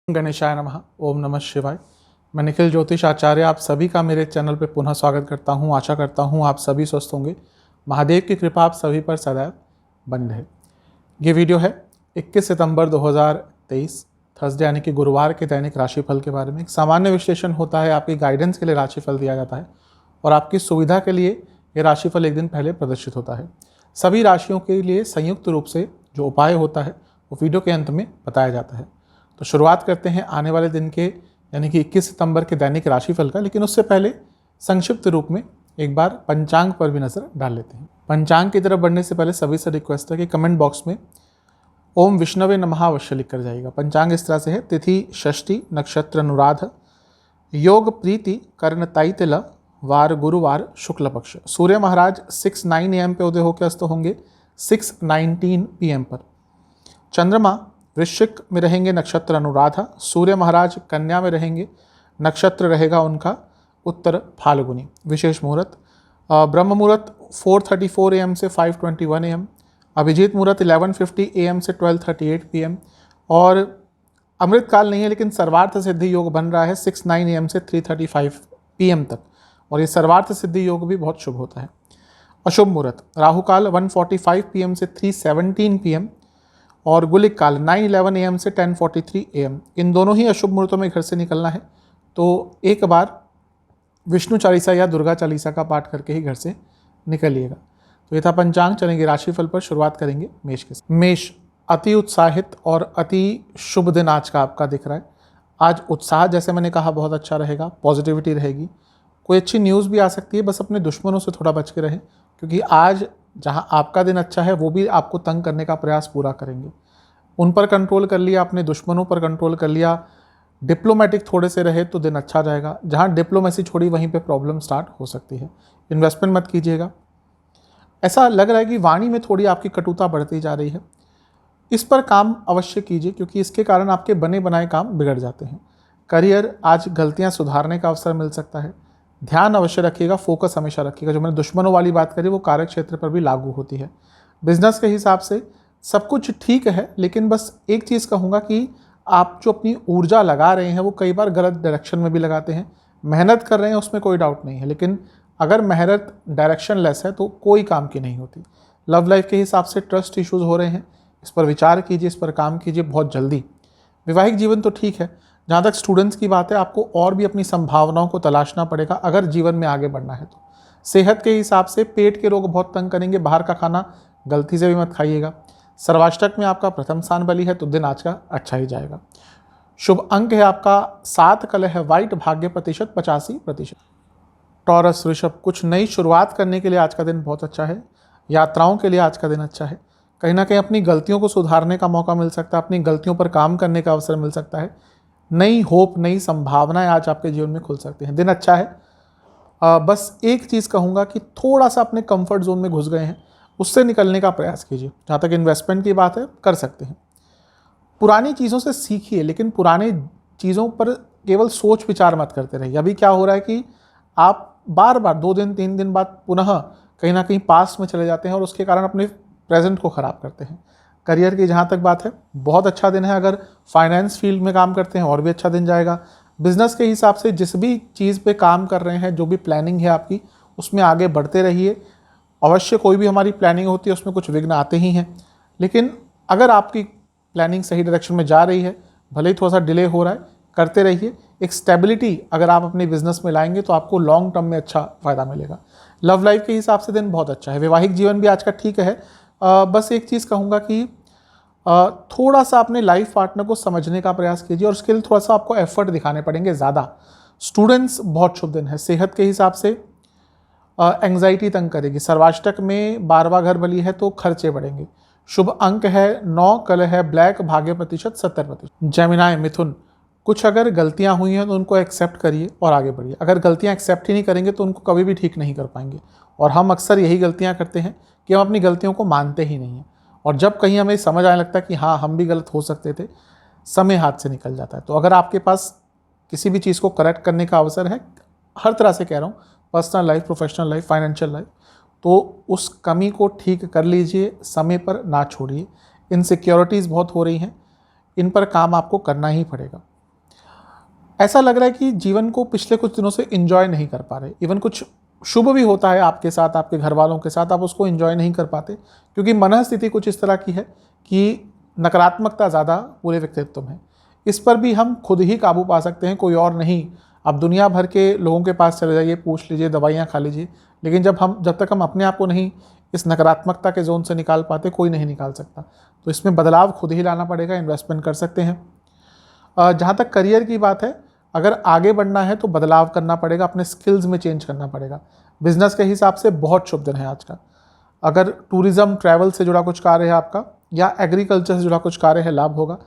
गणेशाय नमः। ओम नमः शिवाय। मैं निखिल ज्योतिष आचार्य आप सभी का मेरे चैनल पर पुनः स्वागत करता हूं। आशा करता हूं आप सभी स्वस्थ होंगे। महादेव की कृपा आप सभी पर सदैव बनी रहे। ये वीडियो है 21 सितंबर 2023 थर्सडे यानी कि गुरुवार के दैनिक राशिफल के बारे में। एक सामान्य विश्लेषण होता है, आपकी गाइडेंस के लिए राशिफल दिया जाता है और आपकी सुविधा के लिए ये राशिफल एक दिन पहले प्रदर्शित होता है। सभी राशियों के लिए संयुक्त रूप से जो उपाय होता है वो वीडियो के अंत में बताया जाता है। तो शुरुआत करते हैं आने वाले दिन के यानी कि 21 सितंबर के दैनिक राशिफल का, लेकिन उससे पहले संक्षिप्त रूप में एक बार पंचांग पर भी नजर डाल लेते हैं। पंचांग की तरफ बढ़ने से पहले सभी से रिक्वेस्ट है कि कमेंट बॉक्स में ओम विष्णवे नमः अवश्य लिख कर जाएगा। पंचांग इस तरह से है: तिथि षष्ठी, नक्षत्र अनुराध, योग प्रीति, कर्ण तैतिल, वार गुरुवार, शुक्ल पक्ष। सूर्य महाराज 6:09 AM पे उदय होकर अस्त होंगे 6:19 PM पर। चंद्रमा वृश्चिक में रहेंगे, नक्षत्र अनुराधा। सूर्य महाराज कन्या में रहेंगे, नक्षत्र रहेगा उनका उत्तर फाल्गुनी। विशेष मुहूर्त ब्रह्म मुहूर्त 4:34 AM से 5:21 AM, अभिजीत मुहूर्त 11:50 AM से 12:38 PM और अमृत काल नहीं है, लेकिन सर्वार्थ सिद्धि योग बन रहा है 6:09 AM से 3:35 PM तक, और ये सर्वार्थ सिद्धि योग भी बहुत शुभ होता है। अशुभ मुहूर्त राहु काल 1:45 PM से 3:17 PM और गुलिक काल 9:11 AM से 10:43 AM। इन दोनों ही अशुभ मुहूर्तों में घर से निकलना है तो एक बार विष्णु चालीसा या दुर्गा चालीसा का पाठ करके ही घर से निकलिएगा। तो ये था पंचांग। चलेंगे राशिफल पर। शुरुआत करेंगे मेष के साथ। मेष अति उत्साहित और अति शुभ दिन आज का आपका दिख रहा है। आज उत्साह जैसे मैंने कहा बहुत अच्छा रहेगा, पॉजिटिविटी रहेगी, कोई अच्छी न्यूज़ भी आ सकती है। बस अपने दुश्मनों से थोड़ा बच के रहें, क्योंकि आज जहां आपका दिन अच्छा है वो भी आपको तंग करने का प्रयास पूरा करेंगे। उन पर कंट्रोल कर लिया आपने, दुश्मनों पर कंट्रोल कर लिया, डिप्लोमेटिक थोड़े से रहे तो दिन अच्छा जाएगा। जहां डिप्लोमेसी छोड़ी वहीं पे प्रॉब्लम स्टार्ट हो सकती है। इन्वेस्टमेंट मत कीजिएगा। ऐसा लग रहा है कि वाणी में थोड़ी आपकी कटुता बढ़ती जा रही है, इस पर काम अवश्य कीजिए, क्योंकि इसके कारण आपके बने बनाए काम बिगड़ जाते हैं। करियर आज गलतियाँ सुधारने का अवसर मिल सकता है। ध्यान अवश्य रखिएगा, फोकस हमेशा रखिएगा। जो मैंने दुश्मनों वाली बात करी वो कार्य क्षेत्र पर भी लागू होती है। बिजनेस के हिसाब से सब कुछ ठीक है, लेकिन बस एक चीज़ कहूँगा कि आप जो अपनी ऊर्जा लगा रहे हैं वो कई बार गलत डायरेक्शन में भी लगाते हैं। मेहनत कर रहे हैं उसमें कोई डाउट नहीं है, लेकिन अगर मेहनत डायरेक्शन लेस है तो कोई काम की नहीं होती। लव लाइफ के हिसाब से ट्रस्ट इश्यूज़ हो रहे हैं, इस पर विचार कीजिए, इस पर काम कीजिए बहुत जल्दी। वैवाहिक जीवन तो ठीक है। जहाँ तक स्टूडेंट्स की बात है, आपको और भी अपनी संभावनाओं को तलाशना पड़ेगा अगर जीवन में आगे बढ़ना है तो। सेहत के हिसाब से पेट के रोग बहुत तंग करेंगे, बाहर का खाना गलती से भी मत खाइएगा। सर्वाष्टक में आपका प्रथम स्थान बली है तो दिन आज का अच्छा ही जाएगा। शुभ अंक है आपका 7, कलर है वाइट, भाग्य प्रतिशत 85%। टॉरस वृषभ कुछ नई शुरुआत करने के लिए आज का दिन बहुत अच्छा है। यात्राओं के लिए आज का दिन अच्छा है। कहीं ना कहीं अपनी गलतियों को सुधारने का मौका मिल सकता है, अपनी गलतियों पर काम करने का अवसर मिल सकता है। नई होप, नई संभावनाएं आज आपके जीवन में खुल सकती हैं। दिन अच्छा है। बस एक चीज़ कहूँगा कि थोड़ा सा अपने कंफर्ट जोन में घुस गए हैं, उससे निकलने का प्रयास कीजिए। जहाँ तक इन्वेस्टमेंट की बात है, कर सकते हैं। पुरानी चीज़ों से सीखिए, लेकिन पुरानी चीज़ों पर केवल सोच विचार मत करते रहिए। अभी क्या हो रहा है कि आप बार बार 2 दिन 3 दिन बाद पुनः कहीं ना कहीं पास्ट में चले जाते हैं और उसके कारण अपने प्रेजेंट को ख़राब करते हैं। करियर की जहाँ तक बात है, बहुत अच्छा दिन है। अगर फाइनेंस फील्ड में काम करते हैं और भी अच्छा दिन जाएगा। बिजनेस के हिसाब से जिस भी चीज़ पे काम कर रहे हैं, जो भी प्लानिंग है आपकी, उसमें आगे बढ़ते रहिए। अवश्य कोई भी हमारी प्लानिंग होती है उसमें कुछ विघ्न आते ही हैं, लेकिन अगर आपकी प्लानिंग सही डायरेक्शन में जा रही है, भले ही थोड़ा सा डिले हो रहा है, करते रहिए। एक स्टेबिलिटी अगर आप अपने बिजनेस में लाएंगे तो आपको लॉन्ग टर्म में अच्छा फ़ायदा मिलेगा। लव लाइफ के हिसाब से दिन बहुत अच्छा है। वैवाहिक जीवन भी आज का ठीक है। बस एक चीज़ कहूँगा कि थोड़ा सा अपने लाइफ पार्टनर को समझने का प्रयास कीजिए और उसके लिए थोड़ा सा आपको एफर्ट दिखाने पड़ेंगे ज़्यादा। स्टूडेंट्स बहुत शुभ दिन है। सेहत के हिसाब से एंग्जाइटी तंग करेगी। सर्वाष्टक में 12वां घर बली है तो खर्चे बढ़ेंगे। शुभ अंक है 9, कलर है ब्लैक, भाग्य प्रतिशत 70%। जेमिनाई मिथुन कुछ अगर गलतियां हुई हैं तो उनको एक्सेप्ट करिए और आगे बढ़िए। अगर गलतियां एक्सेप्ट ही नहीं करेंगे तो उनको कभी भी ठीक नहीं कर पाएंगे, और हम अक्सर यही गलतियां करते हैं कि हम अपनी गलतियों को मानते ही नहीं हैं, और जब कहीं हमें समझ आने लगता है कि हाँ हम भी गलत हो सकते थे, समय हाथ से निकल जाता है। तो अगर आपके पास किसी भी चीज़ को करेक्ट करने का अवसर है, हर तरह से कह रहा हूँ, personal life, professional life, financial life, तो उस कमी को ठीक कर लीजिए, समय पर ना छोड़िए। इनसिक्योरिटीज़ बहुत हो रही हैं, इन पर काम आपको करना ही पड़ेगा। ऐसा लग रहा है कि जीवन को पिछले कुछ दिनों से एंजॉय नहीं कर पा रहे। इवन कुछ शुभ भी होता है आपके साथ, आपके घर वालों के साथ, आप उसको एंजॉय नहीं कर पाते क्योंकि मन स्थिति कुछ इस तरह की है कि नकारात्मकता ज़्यादा पूरे व्यक्तित्व में। इस पर भी हम खुद ही काबू पा सकते हैं, कोई और नहीं। आप दुनिया भर के लोगों के पास चले जाइए, पूछ लीजिए, दवाइयाँ खा लीजिए, लेकिन जब तक हम अपने आप को नहीं इस नकारात्मकता के जोन से निकाल पाते, कोई नहीं निकाल सकता। तो इसमें बदलाव खुद ही लाना पड़ेगा। इन्वेस्टमेंट कर सकते हैं। जहाँ तक करियर की बात है, अगर आगे बढ़ना है तो बदलाव करना पड़ेगा, अपने स्किल्स में चेंज करना पड़ेगा। बिजनेस के हिसाब से बहुत शुभ दिन है आज का। अगर टूरिज्म ट्रैवल से जुड़ा कुछ कार्य है आपका, या एग्रीकल्चर से जुड़ा कुछ कार्य है, लाभ होगा।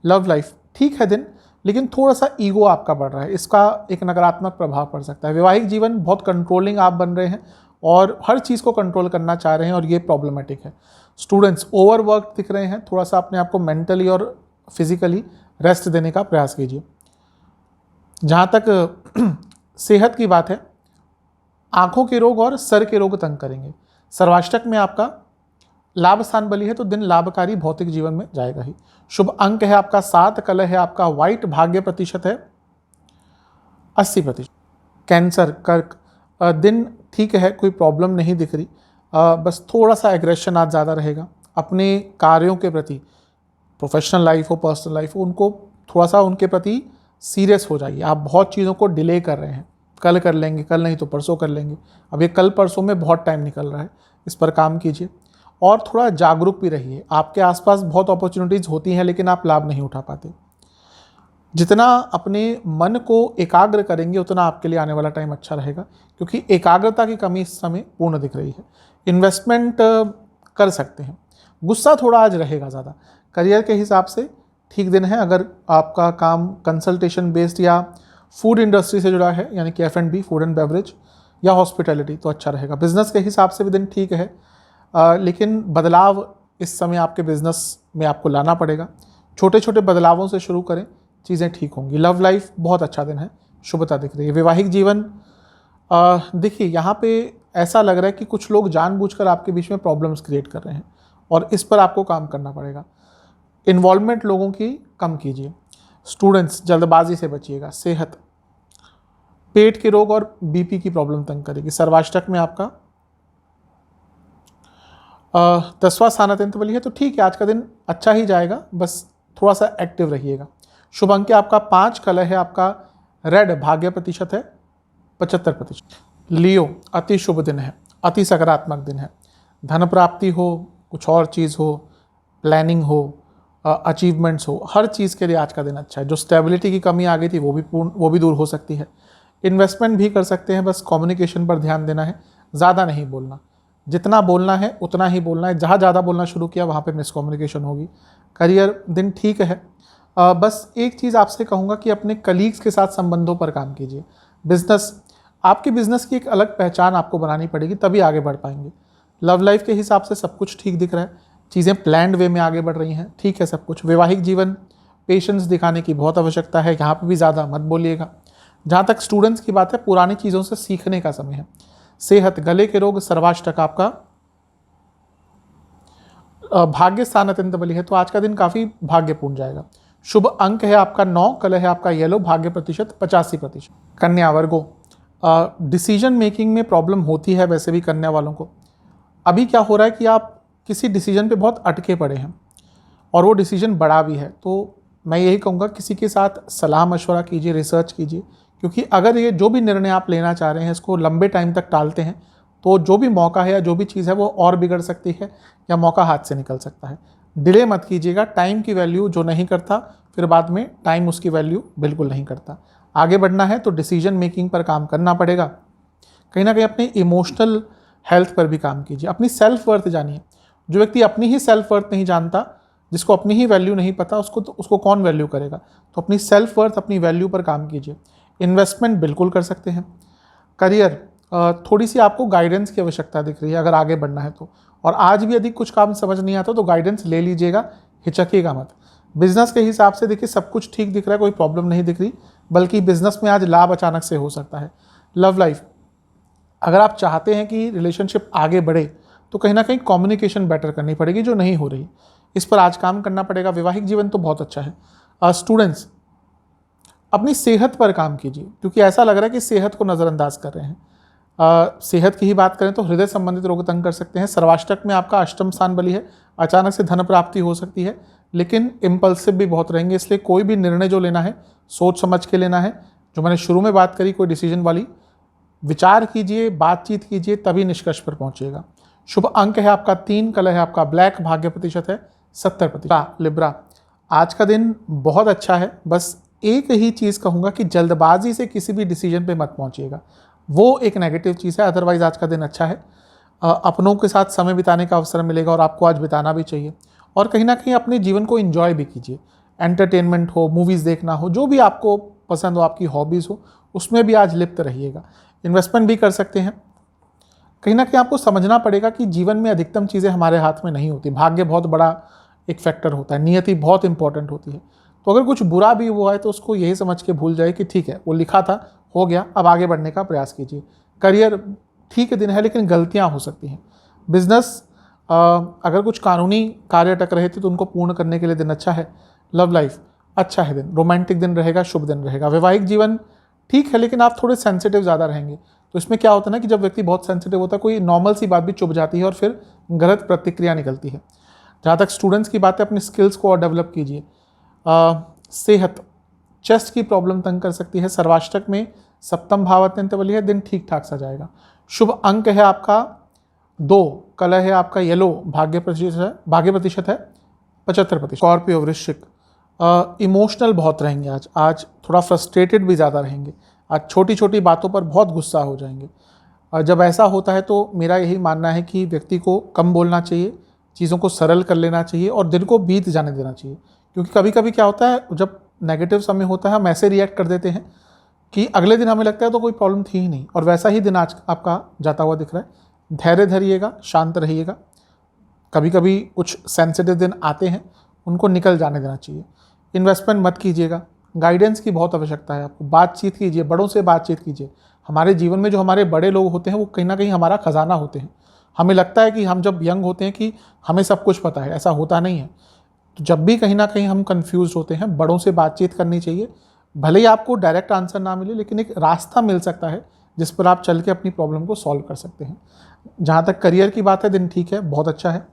लव लाइफ ठीक है दिन, लेकिन थोड़ा सा ईगो आपका बढ़ रहा है, इसका एक नकारात्मक प्रभाव पड़ सकता है। वैवाहिक जीवन बहुत कंट्रोलिंग आप बन रहे हैं और हर चीज़ को कंट्रोल करना चाह रहे हैं और ये प्रॉब्लमेटिक है। स्टूडेंट्स ओवरवर्क दिख रहे हैं, थोड़ा सा अपने आप को मेंटली और फिजिकली रेस्ट देने का प्रयास कीजिए। जहाँ तक सेहत की बात है, आंखों के रोग और सर के रोग तंग करेंगे। सर्वाष्टक में आपका लाभ स्थान बली है तो दिन लाभकारी भौतिक जीवन में जाएगा ही। शुभ अंक है आपका 7, कलर है आपका व्हाइट, भाग्य प्रतिशत है 80%। कैंसर कर्क, दिन ठीक है, कोई प्रॉब्लम नहीं दिख रही, बस थोड़ा सा एग्रेशन आज ज़्यादा रहेगा। अपने कार्यों के प्रति, प्रोफेशनल लाइफ हो पर्सनल लाइफ हो, उनको थोड़ा सा उनके प्रति सीरियस हो जाइए। आप बहुत चीज़ों को डिले कर रहे हैं, कल कर लेंगे, कल नहीं तो परसों कर लेंगे। अब ये कल परसों में बहुत टाइम निकल रहा है, इस पर काम कीजिए। और थोड़ा जागरूक भी रहिए। आपके आसपास बहुत अपॉर्चुनिटीज़ होती हैं लेकिन आप लाभ नहीं उठा पाते। जितना अपने मन को एकाग्र करेंगे उतना आपके लिए आने वाला टाइम अच्छा रहेगा, क्योंकि एकाग्रता की कमी इस समय पूर्ण दिख रही है। इन्वेस्टमेंट कर सकते हैं। गुस्सा थोड़ा आज रहेगा ज़्यादा। करियर के हिसाब से ठीक दिन है। अगर आपका काम कंसल्टेशन बेस्ड या फूड इंडस्ट्री से जुड़ा है, यानी कि F&B, फूड एंड बेवरेज, या हॉस्पिटैलिटी, तो अच्छा रहेगा। बिजनेस के हिसाब से भी दिन ठीक है, लेकिन बदलाव इस समय आपके बिजनेस में आपको लाना पड़ेगा। छोटे छोटे बदलावों से शुरू करें, चीज़ें ठीक होंगी। लव लाइफ बहुत अच्छा दिन है, शुभता दिख रही है। वैवाहिक जीवन देखिए यहाँ पे ऐसा लग रहा है कि कुछ लोग जानबूझकर आपके बीच में प्रॉब्लम्स क्रिएट कर रहे हैं और इस पर आपको काम करना पड़ेगा। इन्वॉल्वमेंट लोगों की कम कीजिए। स्टूडेंट्स जल्दबाजी से बचिएगा। सेहत, पेट के रोग और बीपी की प्रॉब्लम तंग करेगी। सर्वाष्टक में आपका 10वां स्थान अत्यंत बली है तो ठीक है, आज का दिन अच्छा ही जाएगा, बस थोड़ा सा एक्टिव रहिएगा। शुभ अंक आपका 5, कलर है आपका रेड, भाग्य प्रतिशत है 75%। लियो, अति शुभ दिन है, अति सकारात्मक दिन है। धन प्राप्ति हो, कुछ और चीज़ हो, प्लानिंग हो, अचीवमेंट्स हो, हर चीज़ के लिए आज का दिन अच्छा है। जो स्टेबिलिटी की कमी आ गई थी वो भी दूर हो सकती है। इन्वेस्टमेंट भी कर सकते हैं, बस कम्युनिकेशन पर ध्यान देना है, ज़्यादा नहीं बोलना। जितना बोलना है उतना ही बोलना है। जहाँ ज़्यादा बोलना शुरू किया वहाँ पे मिसकम्युनिकेशन होगी। करियर दिन ठीक है, बस एक चीज़ आपसे कहूँगा कि अपने कलीग्स के साथ संबंधों पर काम कीजिए। बिजनेस, आपके बिजनेस की एक अलग पहचान आपको बनानी पड़ेगी, तभी आगे बढ़ पाएंगे। लव लाइफ के हिसाब से सब कुछ ठीक दिख रहा है, चीज़ें प्लान्ड वे में आगे बढ़ रही हैं, ठीक है सब कुछ। वैवाहिक जीवन, पेशेंस दिखाने की बहुत आवश्यकता है, यहाँ पे भी ज़्यादा मत बोलिएगा। जहाँ तक स्टूडेंट्स की बात है, पुरानी चीज़ों से सीखने का समय है। सेहत, गले के रोग, सर्वाष्टक आपका भाग्य स्थान अत्यंत बली है तो आज का दिन काफ़ी भाग्यपूर्ण जाएगा। शुभ अंक है आपका 9, कलर है आपका येलो, भाग्य प्रतिशत 85%। कन्या वर्गो, डिसीजन मेकिंग में प्रॉब्लम होती है वैसे भी कन्या वालों को। अभी क्या हो रहा है कि आप किसी डिसीजन पे बहुत अटके पड़े हैं और वो डिसीजन बड़ा भी है, तो मैं यही कहूँगा किसी के साथ सलाह मशवरा कीजिए, रिसर्च कीजिए, क्योंकि अगर ये जो भी निर्णय आप लेना चाह रहे हैं इसको लंबे टाइम तक टालते हैं तो जो भी मौका है या जो भी चीज़ है वो और बिगड़ सकती है या मौका हाथ से निकल सकता है। डिले मत कीजिएगा। टाइम की वैल्यू जो नहीं करता फिर बाद में टाइम उसकी वैल्यू बिल्कुल नहीं करता। आगे बढ़ना है तो डिसीजन मेकिंग पर काम करना पड़ेगा। कहीं ना कहीं अपने इमोशनल हेल्थ पर भी काम कीजिए। अपनी सेल्फ वर्थ जानिए। जो व्यक्ति अपनी ही सेल्फ वर्थ नहीं जानता, जिसको अपनी ही वैल्यू नहीं पता, उसको कौन वैल्यू करेगा। तो अपनी सेल्फ वर्थ, अपनी वैल्यू पर काम कीजिए। इन्वेस्टमेंट बिल्कुल कर सकते हैं। करियर, थोड़ी सी आपको गाइडेंस की आवश्यकता दिख रही है अगर आगे बढ़ना है तो, और आज भी यदि कुछ काम समझ नहीं आता तो गाइडेंस ले लीजिएगा, हिचकिएगा मत। बिजनेस के हिसाब से देखिए सब कुछ ठीक दिख रहा है, कोई प्रॉब्लम नहीं दिख रही, बल्कि बिजनेस में आज लाभ अचानक से हो सकता है। लव लाइफ, अगर आप चाहते हैं कि रिलेशनशिप आगे बढ़े तो कहीं ना कहीं कम्युनिकेशन बेटर करनी पड़ेगी, जो नहीं हो रही, इस पर आज काम करना पड़ेगा। वैवाहिक जीवन तो बहुत अच्छा है। स्टूडेंट्स, अपनी सेहत पर काम कीजिए, क्योंकि ऐसा लग रहा है कि सेहत को नज़रअंदाज कर रहे हैं। सेहत की ही बात करें तो हृदय संबंधित रोग तंग कर सकते हैं। सर्वाष्टक में आपका अष्टम स्थान बली है, अचानक से धन प्राप्ति हो सकती है, लेकिन इम्पल्सिव भी बहुत रहेंगे, इसलिए कोई भी निर्णय जो लेना है सोच समझ के लेना है। जो मैंने शुरू में बात करी कोई डिसीजन वाली, विचार कीजिए, बातचीत कीजिए, तभी निष्कर्ष पर पहुंचिएगा। शुभ अंक है आपका 3, कलर है आपका ब्लैक, भाग्य प्रतिशत है 70%। लिब्रा, आज का दिन बहुत अच्छा है, बस एक ही चीज़ कहूँगा कि जल्दबाजी से किसी भी डिसीजन पे मत पहुंचिएगा, वो एक नेगेटिव चीज़ है। अदरवाइज आज का दिन अच्छा है। अपनों के साथ समय बिताने का अवसर मिलेगा और आपको आज बिताना भी चाहिए। और कहीं ना कहीं अपने जीवन को एंजॉय भी कीजिए। एंटरटेनमेंट हो, मूवीज़ देखना हो, जो भी आपको पसंद हो, आपकी हॉबीज़ हो, उसमें भी आज लिप्त रहिएगा। इन्वेस्टमेंट भी कर सकते हैं। कहीं ना कहीं आपको समझना पड़ेगा कि जीवन में अधिकतम चीज़ें हमारे हाथ में नहीं होती। भाग्य बहुत बड़ा एक फैक्टर होता है, नियति बहुत इंपॉर्टेंट होती है। तो अगर कुछ बुरा भी हुआ है तो उसको यही समझ के भूल जाए कि ठीक है, वो लिखा था, हो गया, अब आगे बढ़ने का प्रयास कीजिए। करियर ठीक दिन है, लेकिन गलतियां हो सकती हैं। बिजनेस, अगर कुछ कानूनी कार्य अटक रहे थे तो उनको पूर्ण करने के लिए दिन अच्छा है। लव लाइफ अच्छा है दिन, रोमांटिक दिन रहेगा, शुभ दिन रहेगा। वैवाहिक जीवन ठीक है, लेकिन आप थोड़े सेंसिटिव ज़्यादा रहेंगे। तो इसमें क्या होता है ना कि जब व्यक्ति बहुत सेंसिटिव होता है, कोई नॉर्मल सी बात भी चुभ जाती है और फिर गलत प्रतिक्रिया निकलती है। जहाँ तक स्टूडेंट्स की बात है, अपनी स्किल्स को और डेवलप कीजिए। सेहत, चेस्ट की प्रॉब्लम तंग कर सकती है। सर्वाष्टक में सप्तम भाव अत्यंत बली है, दिन ठीक ठाक सा जाएगा। शुभ अंक है आपका 2, कलर है आपका येलो, भाग्य प्रतिशत है 75%। स्कॉर्पियो, वृश्चिक, इमोशनल बहुत रहेंगे आज थोड़ा फ्रस्ट्रेटेड भी ज़्यादा रहेंगे। आज छोटी छोटी बातों पर बहुत गुस्सा हो जाएंगे। जब ऐसा होता है तो मेरा यही मानना है कि व्यक्ति को कम बोलना चाहिए, चीज़ों को सरल कर लेना चाहिए और दिन को बीत जाने देना चाहिए। क्योंकि कभी कभी क्या होता है, जब नेगेटिव समय होता है हम ऐसे रिएक्ट कर देते हैं कि अगले दिन हमें लगता है तो कोई प्रॉब्लम थी ही नहीं, और वैसा ही दिन आज आपका जाता हुआ दिख रहा है। धैर्य धरिएगा, शांत रहिएगा। कभी कभी कुछ सेंसिटिव दिन आते हैं, उनको निकल जाने देना चाहिए। इन्वेस्टमेंट मत कीजिएगा, गाइडेंस की बहुत आवश्यकता है आपको। बातचीत कीजिए, बड़ों से बातचीत कीजिए। हमारे जीवन में जो हमारे बड़े लोग होते हैं वो कहीं ना कहीं हमारा खजाना होते हैं। हमें लगता है कि हम जब यंग होते हैं कि हमें सब कुछ पता है, ऐसा होता नहीं है। तो जब भी कहीं ना कहीं हम कंफ्यूज होते हैं, बड़ों से बातचीत करनी चाहिए। भले ही आपको डायरेक्ट आंसर ना मिले, लेकिन एक रास्ता मिल सकता है जिस पर आप चल के अपनी प्रॉब्लम को सॉल्व कर सकते हैं। जहाँ तक करियर की बात है, दिन ठीक है, बहुत अच्छा है।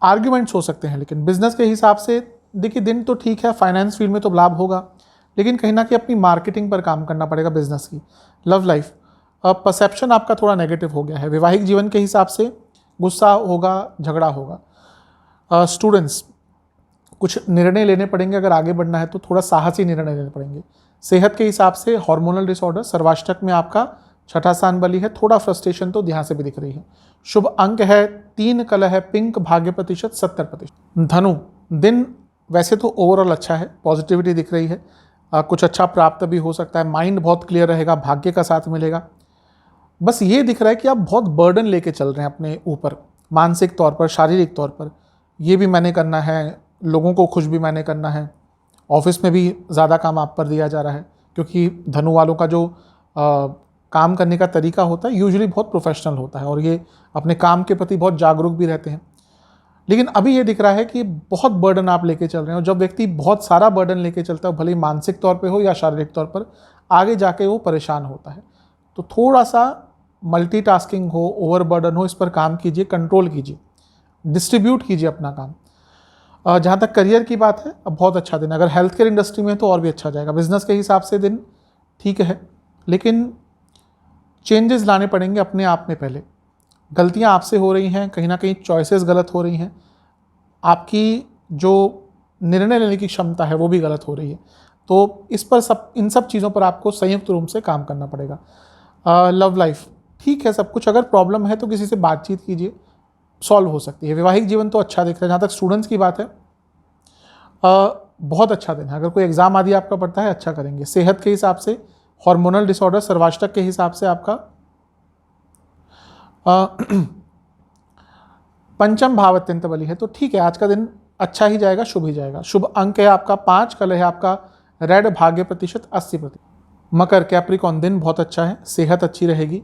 आर्ग्यूमेंट्स हो सकते हैं, लेकिन बिजनेस के हिसाब से देखिए दिन तो ठीक है। फाइनेंस फील्ड में तो लाभ होगा, लेकिन कहीं ना कहीं अपनी मार्केटिंग पर काम करना पड़ेगा बिजनेस की। लव लाइफ, परसेप्शन आपका थोड़ा नेगेटिव हो गया है। वैवाहिक जीवन के हिसाब से गुस्सा होगा, झगड़ा होगा। स्टूडेंट्स, कुछ निर्णय लेने पड़ेंगे, अगर आगे बढ़ना है तो थोड़ा साहसी निर्णय लेने पड़ेंगे। सेहत के हिसाब से हार्मोनल डिसऑर्डर, सर्वाष्टक में आपका 6ठा स्थान बली है, थोड़ा फ्रस्ट्रेशन तो यहाँ से भी दिख रही है। शुभ अंक है 3, कलर है पिंक, भाग्य प्रतिशत 70%। धनु, दिन वैसे तो ओवरऑल अच्छा है, पॉजिटिविटी दिख रही है। कुछ अच्छा प्राप्त भी हो सकता है, माइंड बहुत क्लियर रहेगा, भाग्य का साथ मिलेगा। बस ये दिख रहा है कि आप बहुत बर्डन लेके चल रहे हैं अपने ऊपर, मानसिक तौर पर, शारीरिक तौर पर। ये भी मैंने करना है, लोगों को खुश भी मैंने करना है, ऑफिस में भी ज़्यादा काम आप पर दिया जा रहा है। क्योंकि धनु वालों का जो काम करने का तरीका होता है यूजुअली बहुत प्रोफेशनल होता है, और ये अपने काम के प्रति बहुत जागरूक भी रहते हैं। लेकिन अभी ये दिख रहा है कि बहुत बर्डन आप लेके चल रहे हैं, और जब व्यक्ति बहुत सारा बर्डन लेके चलता है, भले ही मानसिक तौर पे हो या शारीरिक तौर पर, आगे जाके वो परेशान होता है। तो थोड़ा सा मल्टीटास्किंग हो, ओवर बर्डन हो, इस पर काम कीजिए, कंट्रोल कीजिए, डिस्ट्रीब्यूट कीजिए अपना काम। जहाँ तक करियर की बात है, अब बहुत अच्छा दिन। अगर हेल्थ केयर इंडस्ट्री में तो और भी अच्छा जाएगा। बिजनेस के हिसाब से दिन ठीक है, लेकिन चेंजेस लाने पड़ेंगे अपने आप में। पहले गलतियाँ आपसे हो रही हैं, कहीं ना कहीं चॉइसेस गलत हो रही हैं, आपकी जो निर्णय लेने की क्षमता है वो भी गलत हो रही है। तो इस पर इन सब चीज़ों पर आपको संयुक्त रूप से काम करना पड़ेगा। लव लाइफ ठीक है सब कुछ, अगर प्रॉब्लम है तो किसी से बातचीत कीजिए, सॉल्व हो सकती है। वैवाहिक जीवन तो अच्छा दिख रहा है। जहाँ तक स्टूडेंट्स की बात है, बहुत अच्छा दिन है। अगर कोई एग्जाम आदि आपका पड़ता है, अच्छा करेंगे। सेहत के हिसाब से हार्मोनल डिसऑर्डर, सर्वाष्टक के हिसाब से आपका पंचम भाव अत्यंत बली है, तो ठीक है, आज का दिन अच्छा ही जाएगा, शुभ ही जाएगा। शुभ अंक है आपका 5, कलर है आपका रेड, भाग्य प्रतिशत 80%। मकर, कैप्रिकॉन, दिन बहुत अच्छा है, सेहत अच्छी रहेगी।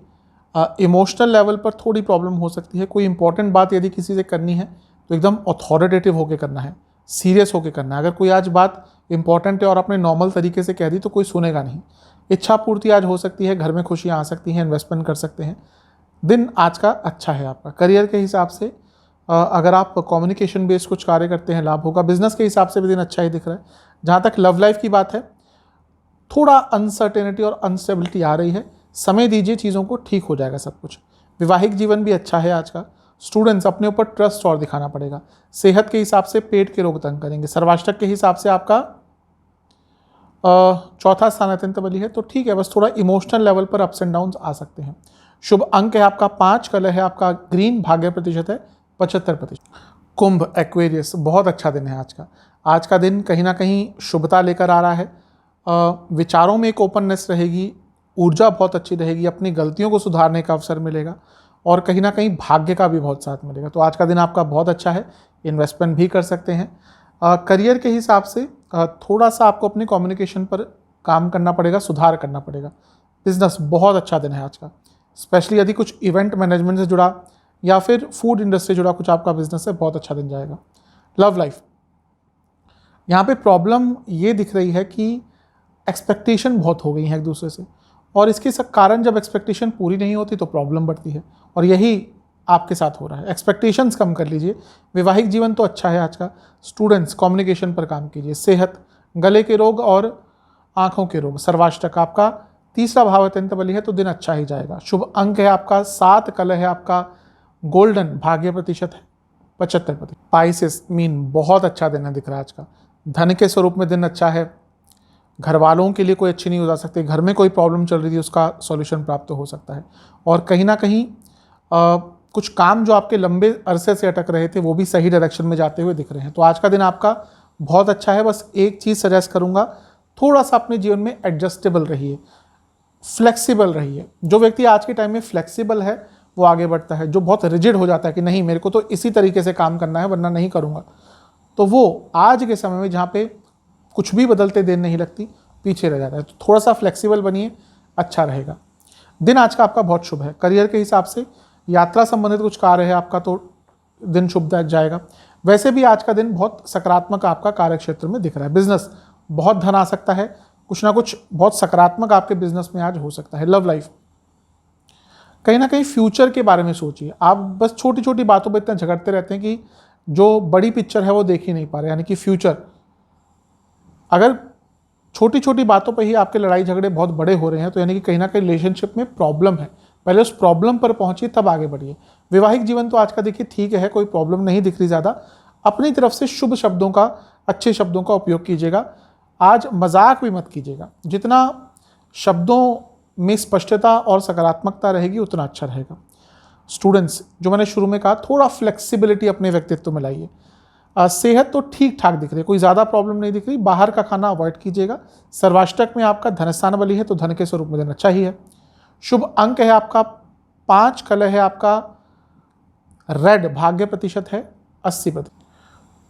इमोशनल लेवल पर थोड़ी प्रॉब्लम हो सकती है। कोई इंपॉर्टेंट बात यदि किसी से करनी है तो एकदम अथॉरिटेटिव होकर करना है, सीरियस होकर करना है। अगर कोई आज बात इंपॉर्टेंट है और आपने नॉर्मल तरीके से कह दी तो कोई सुनेगा नहीं। इच्छा पूर्ति आज हो सकती है, घर में खुशियाँ आ सकती हैं, इन्वेस्टमेंट कर सकते हैं। दिन आज का अच्छा है आपका। करियर के हिसाब से अगर आप कम्युनिकेशन बेस्ड कुछ कार्य करते हैं लाभ होगा। बिजनेस के हिसाब से भी दिन अच्छा ही दिख रहा है। जहाँ तक लव लाइफ की बात है, थोड़ा अनसर्टेनिटी और अनस्टेबिलिटी आ रही है, समय दीजिए, चीज़ों को ठीक हो जाएगा सब कुछ। वैवाहिक जीवन भी अच्छा है आज का। स्टूडेंट्स अपने ऊपर ट्रस्ट और दिखाना पड़ेगा। सेहत के हिसाब से पेट के रोग तंग करेंगे। सर्वाष्टक के हिसाब से आपका चौथा स्थान अत्यंत बली है, तो ठीक है, बस थोड़ा इमोशनल लेवल पर अप्स एंड डाउन्स आ सकते हैं। शुभ अंक है आपका 5, कलर है आपका ग्रीन, भाग्य प्रतिशत है 75%। कुंभ एक्वेरियस, बहुत अच्छा दिन है आज का। आज का दिन कहीं ना कहीं शुभता लेकर आ रहा है। विचारों में एक ओपननेस रहेगी, ऊर्जा बहुत अच्छी रहेगी, अपनी गलतियों को सुधारने का अवसर मिलेगा और कहीं ना कहीं भाग्य का भी बहुत साथ मिलेगा। तो आज का दिन आपका बहुत अच्छा है, इन्वेस्टमेंट भी कर सकते हैं। करियर के हिसाब से थोड़ा सा आपको अपनी कम्युनिकेशन पर काम करना पड़ेगा, सुधार करना पड़ेगा। बिजनेस बहुत अच्छा दिन है आज का, स्पेशली यदि कुछ इवेंट मैनेजमेंट से जुड़ा या फिर फूड इंडस्ट्री से जुड़ा कुछ आपका बिजनेस है, बहुत अच्छा दिन जाएगा। लव लाइफ, यहाँ पे प्रॉब्लम ये दिख रही है कि एक्सपेक्टेशन बहुत हो गई है एक दूसरे से, और इसके कारण जब एक्सपेक्टेशन पूरी नहीं होती तो प्रॉब्लम बढ़ती है, और यही आपके साथ हो रहा है। एक्सपेक्टेशंस कम कर लीजिए। वैवाहिक जीवन तो अच्छा है आज का। स्टूडेंट्स कम्युनिकेशन पर काम कीजिए। सेहत, गले के रोग और आँखों के रोग। सर्वाष्टक आपका तीसरा भाव अत्यंत बली है, तो दिन अच्छा ही जाएगा। शुभ अंक है आपका 7, कलर है आपका गोल्डन, भाग्य प्रतिशत है 75%। पाइसेस मीन, बहुत अच्छा दिन है दिख रहा है आज का। धन के स्वरूप में दिन अच्छा है। घर वालों के लिए कोई अच्छी नहीं हो जा सकती, घर में कोई प्रॉब्लम चल रही थी उसका सॉल्यूशन प्राप्त हो सकता है, और कहीं ना कहीं कुछ काम जो आपके लंबे अरसे से अटक रहे थे वो भी सही डायरेक्शन में जाते हुए दिख रहे हैं। तो आज का दिन आपका बहुत अच्छा है। बस एक चीज़ सजेस्ट करूंगा, थोड़ा सा अपने जीवन में एडजस्टेबल रहिए, फ्लेक्सिबल रहिए। जो व्यक्ति आज के टाइम में फ्लेक्सिबल है वो आगे बढ़ता है। जो बहुत रिजिड हो जाता है कि नहीं मेरे को तो इसी तरीके से काम करना है वरना नहीं करूँगा, तो वो आज के समय में जहाँ पे कुछ भी बदलते देर नहीं लगती, पीछे रह जाता है। तो थोड़ा सा फ्लेक्सिबल बनिए, अच्छा रहेगा। दिन आज का आपका बहुत शुभ है। करियर के हिसाब से यात्रा संबंधित कुछ कार्य है आपका, तो दिन शुभदायक जाएगा। वैसे भी आज का दिन बहुत सकारात्मक आपका कार्य क्षेत्र में दिख रहा है। बिजनेस, बहुत धन आ सकता है, कुछ ना कुछ बहुत सकारात्मक आपके बिजनेस में आज हो सकता है। लव लाइफ, कहीं ना कहीं फ्यूचर के बारे में सोचिए। आप बस छोटी छोटी बातों पर इतना झगड़ते रहते हैं कि जो बड़ी पिक्चर है वो देख ही नहीं पा रहे, यानी कि फ्यूचर। अगर छोटी छोटी बातों पर ही आपके लड़ाई झगड़े बहुत बड़े हो रहे हैं तो यानी कि कहीं ना कहीं रिलेशनशिप में प्रॉब्लम है। पहले उस प्रॉब्लम पर पहुंचिए तब आगे बढ़िए। वैवाहिक जीवन तो आज का देखिए ठीक है, कोई प्रॉब्लम नहीं दिख रही ज़्यादा। अपनी तरफ से शुभ शब्दों का, अच्छे शब्दों का उपयोग कीजिएगा। आज मजाक भी मत कीजिएगा। जितना शब्दों में स्पष्टता और सकारात्मकता रहेगी उतना अच्छा रहेगा। स्टूडेंट्स, जो मैंने शुरू में कहा, थोड़ा फ्लेक्सिबिलिटी अपने व्यक्तित्व में लाइए। सेहत तो ठीक ठाक दिख रही है, कोई ज़्यादा प्रॉब्लम नहीं दिख रही। बाहर का खाना अवॉइड कीजिएगा। सर्वाष्टक में आपका धनस्थान बली है, तो धन के स्वरूप में दिन अच्छा ही है। शुभ अंक है आपका 5, कलर है आपका रेड, भाग्य प्रतिशत है 80%।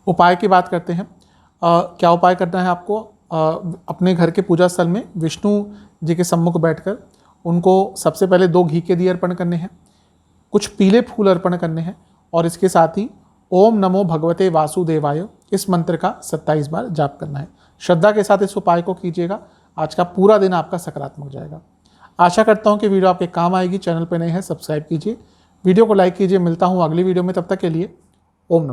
उपाय की बात करते हैं। क्या उपाय करना है आपको? अपने घर के पूजा स्थल में विष्णु जी के सम्मुख बैठकर उनको सबसे पहले 2 घी के दिए अर्पण करने हैं, कुछ पीले फूल अर्पण करने हैं, और इसके साथ ही ओम नमो भगवते वासुदेवाय इस मंत्र का 27 बार जाप करना है। श्रद्धा के साथ इस उपाय को कीजिएगा। आज का पूरा दिन आपका सकारात्मक जाएगा। आशा करता हूं कि वीडियो आपके काम आएगी। चैनल पर नए हैं, सब्सक्राइब कीजिए, वीडियो को लाइक कीजिए। मिलता हूं अगली वीडियो में, तब तक के लिए ओम नमः।